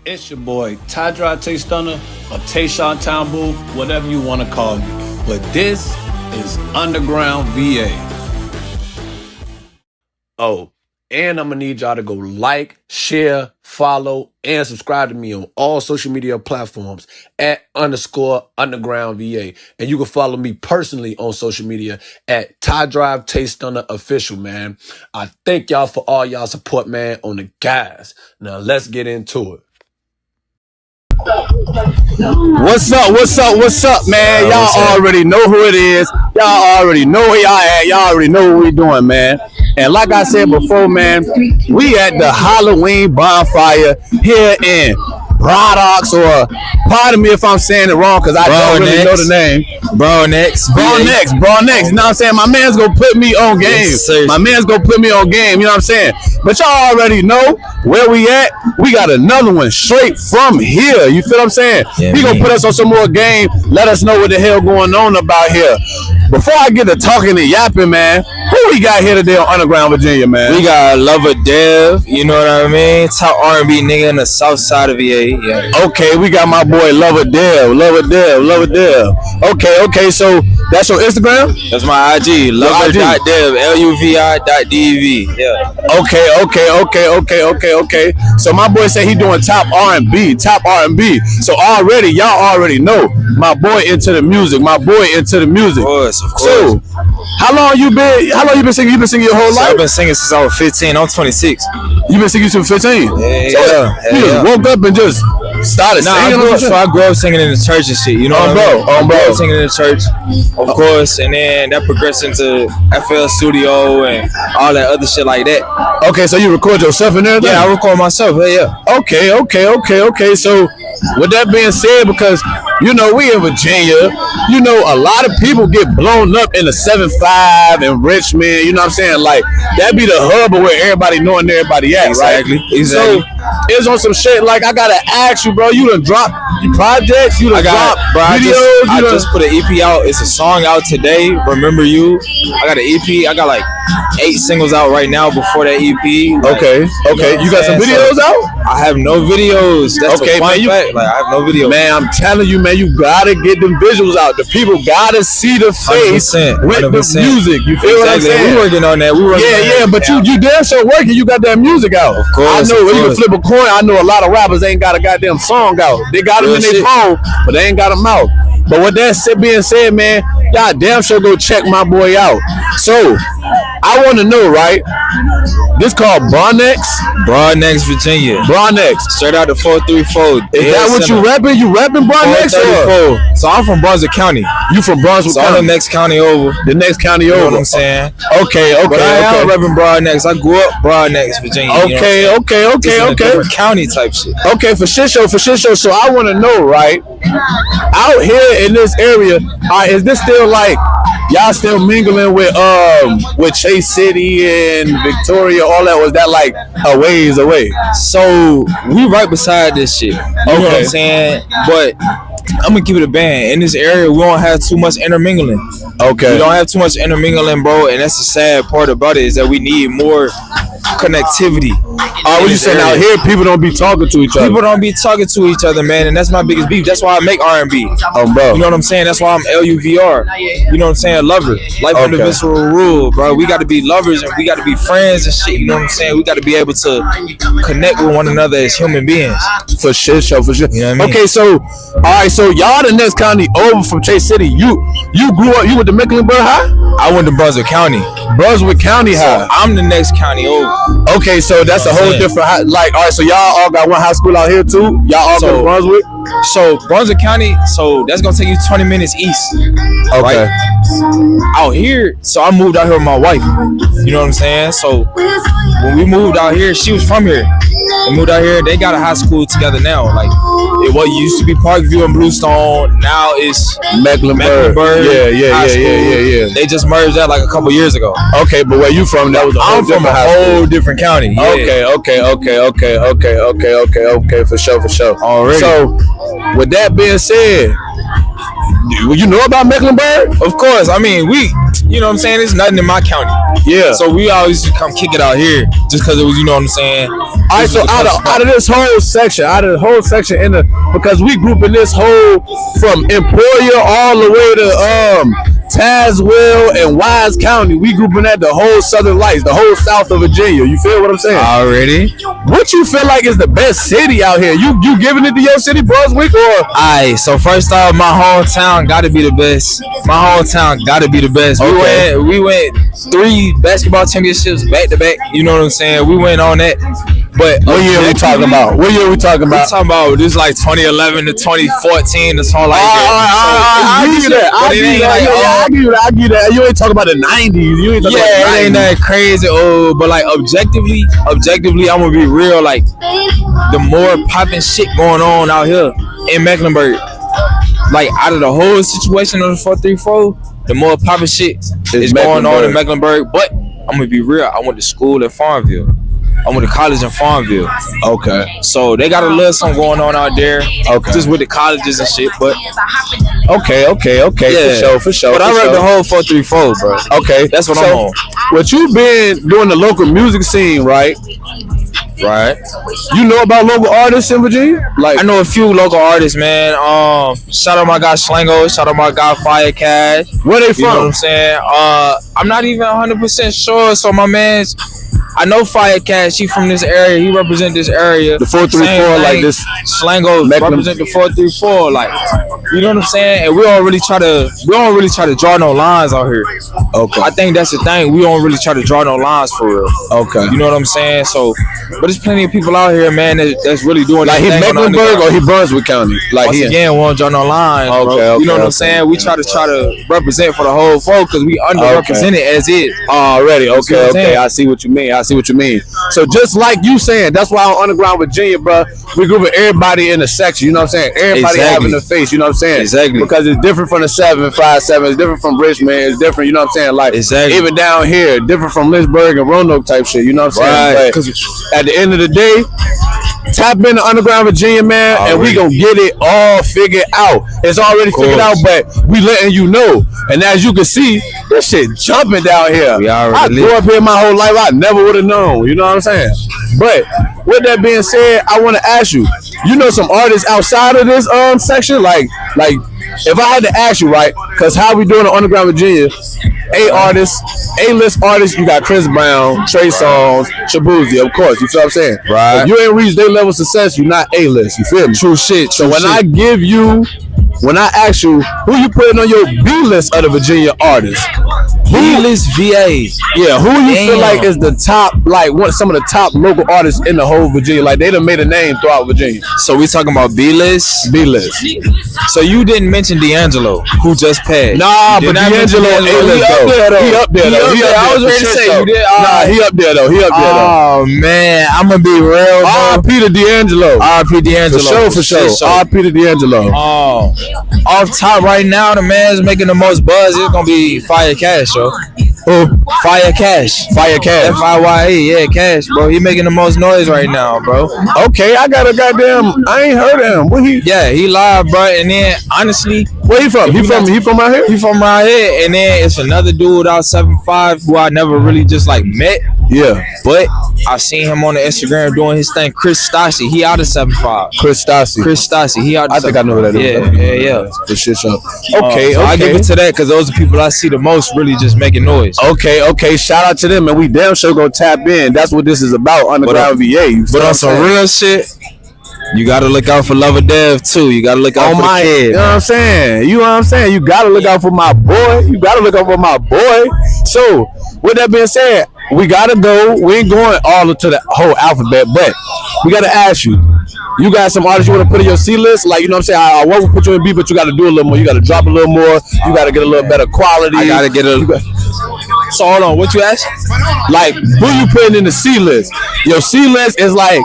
It's your boy, Ty Dry Tay Stunner, or Tayshawn Town Booth, whatever you want to call me. But this is Underground VA. Oh, and I'm going to need y'all to go like, share, follow, and subscribe to me on all social media platforms at _Underground VA. And you can follow me personally on social media at Ty Drive Tay Stunner Official, man. I thank y'all for all y'all support, man, on the guys. Now let's get into it. What's up, man? Y'all already know who it is. Y'all already know where y'all at. Y'all already know what we doing, man. And like I said before, man, we at the Halloween bonfire here in Brodox, or pardon me if I'm saying it wrong, because I don't really know the name. Bronex. You know what I'm saying? My man's gonna put me on game. Yes, you know what I'm saying? But y'all already know where we at. We got another one straight from here. You feel what I'm saying? Yeah, he gonna put us on some more game. Let us know what the hell going on about here. Before I get to talking and yapping, man, who we got here today on Underground Virginia, man? We got Luvr Dev, you know what I mean? Top R&B nigga in the south side of VA. Yeah. Okay, we got my boy Luvr Dev. Okay, so that's your Instagram? That's my IG, Luvr.dev, LUVI.dev. Yeah. Okay. So my boy said he doing top R&B. So y'all already know my boy into the music. Of course. So, how long you been singing? You been singing your whole life? I've been singing since I was 15. I'm 26. You been singing since 15? Yeah. You just woke up and just started singing? I grew up singing in the church and shit. You know what I mean? I grew up singing in the church, of course, and then that progressed into FL Studio and all that other shit like that. Okay, so you record yourself and everything? Yeah, I record myself. Yeah. Okay. So, with that being said, because you know we in Virginia, you know a lot of people get blown up in the 7-5 in Richmond. You know what I'm saying? Like that be the hub of where everybody knowing everybody at, Exactly. right? So it's on some shit. Like I gotta ask you, bro. You done dropped projects? You done dropped videos? I just put an EP out. It's a song out today. Remember You. I got an EP. I got like 8 singles out right now before that EP. Like, okay. You got some videos out? I have no videos. That's okay, a fun man. fact. Like I have no videos. Man, I'm telling you, man, you gotta get them visuals out. The people gotta see the face 100%, with the music. You feel what I'm saying? We working on that. Yeah, but you damn sure working. You got that music out. Of course. I know you can flip a coin. I know a lot of rappers ain't got a goddamn song out. They got them in their phone, but they ain't got them out. But with that being said, man, y'all damn sure go check my boy out. So, I want to know, right? This called Bronex, Virginia. Straight out the 434. Is that what you rapping? You rapping Bronex? So I'm from Brunswick County. You from Brunswick County? I'm the next county over. The next county over. You know what I'm saying? Okay. But I am repping Bronex. I grew up Bronex, Virginia. Okay. Different county type shit. Okay, for shit show. So I want to know, right? Out here in this area, is this still like y'all still mingling with Chase City and Victoria, all that? Was that like a ways away? So we right beside this shit. You know what I'm saying? But I'm gonna keep it a band. In this area, we don't have too much intermingling. Okay. We don't have too much intermingling, bro, and that's the sad part about it, is that we need more connectivity. What you saying out here? People don't be talking to each other. People don't be talking to each other, man, and that's my biggest beef. That's why I make R&B. Bro. You know what I'm saying? That's why I'm LUVR. You know what I'm saying? Lover. Life under visceral rule, bro. We got to be lovers and we got to be friends and shit. You know what I'm saying? We got to be able to connect with one another as human beings. For shit show. You know what I mean? Okay, so all right, so y'all the next county over from Chase City. You grew up. You went to Mecklenburg High? I went to Brunswick County. High. I'm the next county over. Okay, so that's a whole different like. All right, so y'all all got one high school out here too. Y'all all go to Brunswick. So Brunswick County. So that's gonna take you 20 minutes east. Okay. Right? Out here, so I moved out here with my wife. You know what I'm saying? So when we moved out here, she was from here. We moved out here. They got a high school together now. Like it used to be Parkview and Bluestone. Now it's Mecklenburg. Yeah. They just merged that like a couple years ago. Okay, but where you from? That was I'm from a whole different county. Yeah. Okay. For sure. Already. So, with that being said, Well, you know about Mecklenburg? Of course. I mean, you know what I'm saying? It's nothing in my county. Yeah. So we always just come kick it out here just because it was, you know what I'm saying? All right, so out of this whole section, because we group in this whole from Emporia all the way to Tazewell and Wise County, we grouping at the whole Southern Lights, the whole South of Virginia. You feel what I'm saying? Already. What you feel like is the best city out here? You giving it to your city, Brunswick, or? Alright, so first off, my hometown got to be the best. Okay. We went 3 basketball championships back to back. You know what I'm saying? We went on that. But What year we talking about? We're talking about this like 2011 to 2014. That's all like that. I give you that. You ain't talking about the 90s. You ain't talking about the 90s. It ain't that crazy. Oh, but like objectively, I'm gonna be real. Like the more popping shit going on out here in Mecklenburg, like out of the whole situation of the 434, the more popping shit is going on in Mecklenburg. But I'm gonna be real. I went to school at Farmville. I went to college in Farmville. Okay. So they got a little something going on out there. Okay. Just with the colleges and shit, but Okay. yeah. For sure. But I rep the whole 434, bro. Okay. That's what I'm on. What you've been doing the local music scene, right? Right. You know about local artists in Virginia? Like I know a few local artists, man. Shout out my guy Slango. Shout out my guy Fire Cash. where they You know what from? I'm saying? I'm not even 100% sure. So my man's, I know Fire Cash. He from this area. He represent this area. The 434, like this. Slango represent the 434. Like, you know what I'm saying? And we don't really try to draw no lines out here. Okay. I think that's the thing. We don't really try to draw no lines for real. Okay. You know what I'm saying? So, but there's plenty of people out here, man, that's really doing Like he that thing on the Mecklenburg or underground. he Brunswick County? Like Once he again, we don't draw no lines, bro. Okay, You know what okay. I'm saying? We try to represent for the whole folk because we underrepresented as is. already. what I'm Okay. saying? I see what you mean. So just like you saying, that's why on Underground Virginia, bro, we grouping everybody in a section. You know what I'm saying? Everybody Exactly. having a face. You know what I'm saying? Exactly. Because it's different from the 757. It's different from Richmond. It's different. You know what I'm saying? Like Exactly. even down here, different from Lynchburg and Roanoke type shit. You know what I'm saying? Right. But at the end of the day, tap into Underground Virginia, man, and we gonna get it all figured out. It's already figured out, but we letting you know. And as you can see, this shit jumping down here. We already I grew lit. up here my whole life. I never would have known. You know what I'm saying? But with that being said, I want to ask you. You know some artists outside of this section, like if I had to ask you, right? Because how we doing in Underground Virginia? A-list artists, you got Chris Brown, Trey Songz, Shabuzi, of course. You feel what I'm saying? Right. If you ain't reached their level of success, you're not A-list. You feel me? True shit. So when I ask you, who you putting on your B-list of the Virginia artists? B-list VA. Yeah, who you feel Damn. like is the top, like some of the top local artists in the whole Virginia? Like they done made a name throughout Virginia. So we talking about B-list. B-list. So you didn't mention D'Angelo, who just passed. Nah, You but did not mention D'Angelo A-list though. He up there though. I was for ready to shit say show. you did. Nah, he up there though. Oh man, I'm gonna be real, bro. R.I.P. to D'Angelo. R.I.P. D'Angelo. For sure. R.I.P. to D'Angelo. Off top right now, the man's making the most buzz. It's gonna be Fire Cash, yo. Who? Fire Cash. F-I-Y-E, yeah, Cash, bro. He making the most noise right now, bro. Okay, I got a goddamn. I ain't heard of him. Where he? Yeah, he live, bro. And then honestly, Where he from? He from out here? he from right here. And then it's another dude out 7'5" who I never really just like met. Yeah. But I seen him on the Instagram doing his thing. Chris Stassi, he out of 7'5". Chris Stassi, he out of I think I know who that is. Yeah. For shit show. Okay, So I give it to that because those are people I see the most really just making noise. Okay. Shout out to them, and we damn sure gonna tap in. That's what this is about, Underground VA. But on some real shit, you gotta look out for Luvr Dev too. You gotta look out for the kid. You know what I'm saying? You gotta look out for my boy. So, with that being said, we gotta go. We ain't going all to the whole alphabet, but we gotta ask you. You got some artists you want to put in your C list? Like, you know what I'm saying? I won't put you in B, but you got to do a little more. You got to drop a little more. You got to get a little better quality. I gotta get So hold on, what you ask? Like, who you putting in the C list? Your C list is like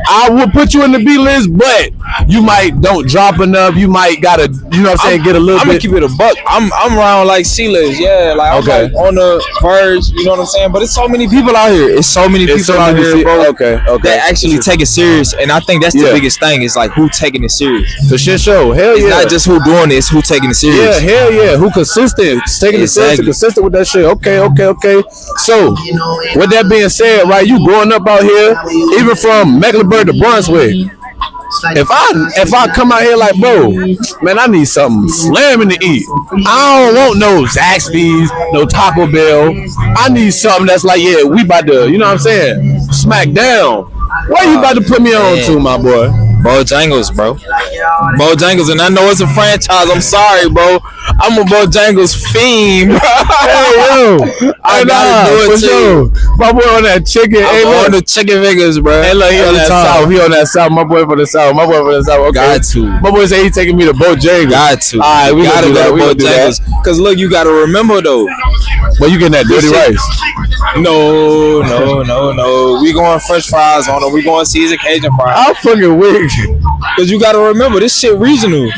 I will put you in the B list, but you might don't drop enough. You might gotta, you know what I'm saying, get a little I'm bit. gonna keep it a buck. I'm around like C-list, yeah. Like I'm Okay. like on the verge, you know what I'm saying? But it's so many people out here. It's so many people out here, bro. Okay. That actually take it serious, and I think that's the Yeah. biggest thing. Is like who taking it serious. For shit show. Hell It's yeah. not just who doing it; it's who taking it serious. Yeah, hell yeah. Who consistent? Taking it serious and consistent with that shit. Okay. So, with that being said, right, you growing up out here, even from Mecklenburg to Brunswick. If I come out here like, bro, man, I need something slamming to eat. I don't want no Zaxby's, no Taco Bell. I need something that's like, yeah, we about to, you know what I'm saying, smack down. What you about to put me on to, my boy? Bojangles, bro. Bojangles, and I know it's a franchise. I'm sorry, bro. I'm a Bojangles fiend. Hey, yo. I gotta do it too. My boy on that chicken. I'm on the chicken fingers, bro. Hey, look, he on that south. He on that south. My boy from the south. Okay. Got to. My boy say he taking me to Bojangles. Got to. All right, we gotta go go to to Bojangles. Because look, you gotta remember though. But you getting that dirty rice? No. We going French fries on them. We going Caesar Cajun fries. I'm fucking weak. Cause you gotta remember, this shit regional.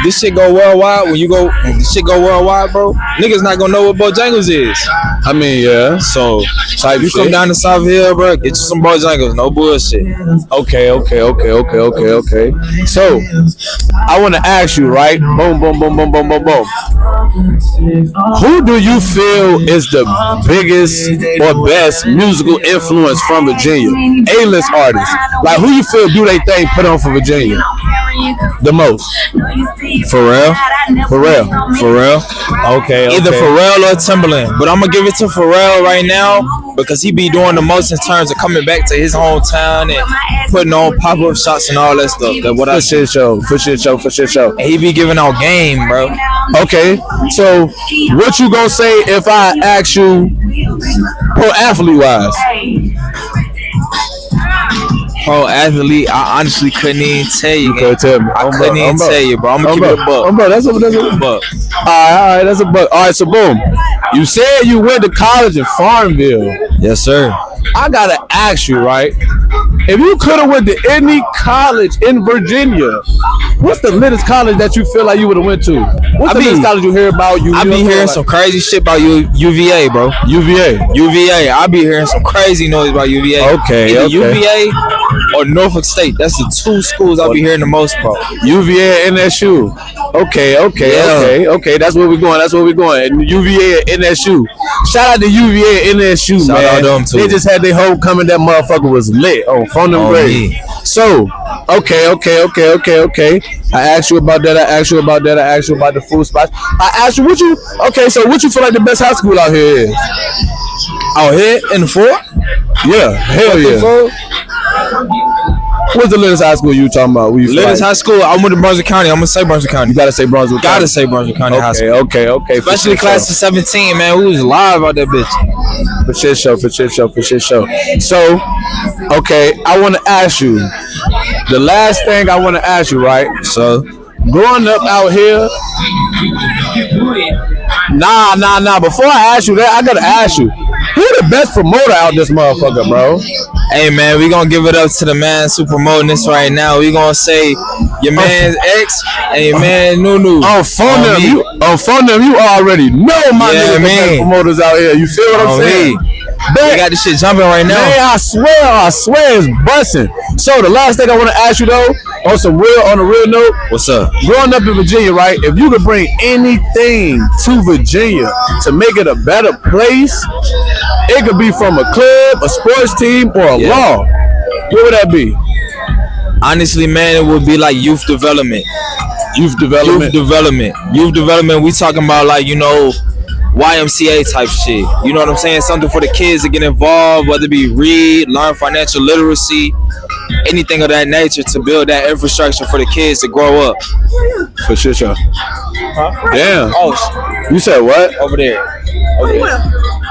This shit go worldwide. When this shit go worldwide, bro, niggas not gonna know what Bojangles is. I mean, yeah. So if you come down to South Hill, bro, get you some Bojangles. No bullshit. Okay. So, I want to ask you, right? Boom. Who do you feel is the biggest or best musical influence from Virginia? A-list artists. Like, who you feel do they thing put on for Virginia the most? Pharrell. Okay. Either Pharrell or Timberland. But I'm gonna give it to Pharrell right now because he be doing the most in terms of coming back to his hometown and putting on pop-up shots and all that stuff. That's what I For shit show. And he be giving out game, bro. Okay, so what you gonna say if I ask you pro athlete wise? Pro athlete, I honestly couldn't even tell you. You couldn't tell me. I couldn't even tell you, bro. I'm gonna keep it a buck. That's a buck. All right, that's a buck. All right, so boom. You said you went to college in Farmville. Yes, sir. I gotta ask you, right? If you could have went to any college in Virginia, what's the latest college that you feel like you would have went to? What's the latest college you hear about? I be hearing some crazy shit about UVA, bro. UVA. I be hearing some crazy noise about UVA. Okay. UVA or Norfolk State. That's the two schools I be hearing the most about. UVA and NSU. Okay. That's where we're going. And UVA and NSU. Shout out to UVA and NSU, Shout man. out them too. They just had their homecoming. That motherfucker was lit on them grades. So, okay. I asked you about that. I asked you about the food spots. I asked you what you feel like the best high school out here is? Out here in the fort? Yeah, hell yeah. What's the latest high school you talking about? Latest high school, I went to Brunswick County. I'm gonna say Brunswick County. You gotta say Brunswick County. Gotta say Brunswick County High School. Okay. Especially class of 17, man. We was live out that bitch. For shit show. So, okay, I want to ask you. The last thing I want to ask you, right? So, growing up out here. Nah. Before I ask you that, I gotta ask you. Who the best promoter out this motherfucker, bro? Hey, man, we gonna give it up to the man who promoting this right now. We gonna say your man's X and your man Nunu. On phone them, you already know my niggas the best promoters out here. You feel what I'm saying? They got this shit jumping right now. Man, I swear it's busting. So the last thing I want to ask you though, on a real note, what's up? Growing up in Virginia, right? If you could bring anything to Virginia to make it a better place, it could be from a club, a sports team, or a law. What would that be? Honestly, man, it would be like youth development. We talking about like, you know, YMCA type shit. You know what I'm saying? Something for the kids to get involved, whether it be read, learn financial literacy, anything of that nature to build that infrastructure for the kids to grow up. For sure. Huh? Damn. Oh, you said what? Over there.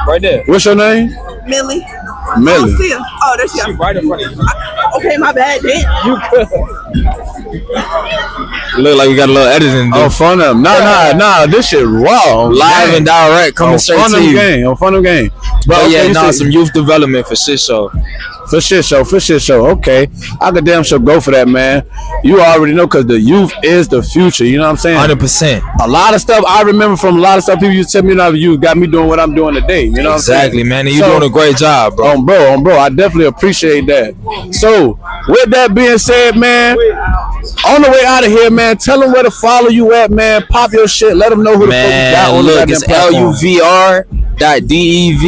Right there. What's your name? Millie. Oh, that's you. Right in front of you. Okay, my bad, then. You good. Look like we got a little editing. On front of them. Nah. This shit raw. Live and direct. Coming straight to you. On front of game. But okay, some youth development for shit show. For shit show. Okay. I could damn sure go for that, man. You already know, because the youth is the future. You know what I'm saying? 100%. A lot of stuff I remember from a lot of stuff people used to tell me, you got me doing what I'm doing today. You know what I'm saying? Exactly, man. And you're doing a great job, bro. Bro. I definitely appreciate that. So, with that being said, man, on the way out of here, man, tell them where to follow you at, man. Pop your shit. Let them know who the fuck you got on look, the it's platform. LUVR.DEV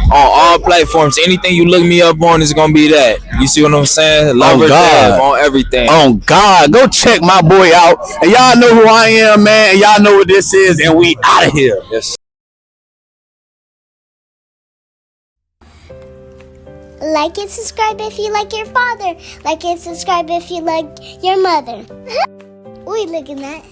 on all platforms. Anything you look me up on is gonna be that. You see what I'm saying? Luvr Dev on everything. Oh God, go check my boy out. And y'all know who I am, man. And y'all know what this is. And we out of here. Yes. Like and subscribe if you like your father. Like and subscribe if you like your mother. We look at that.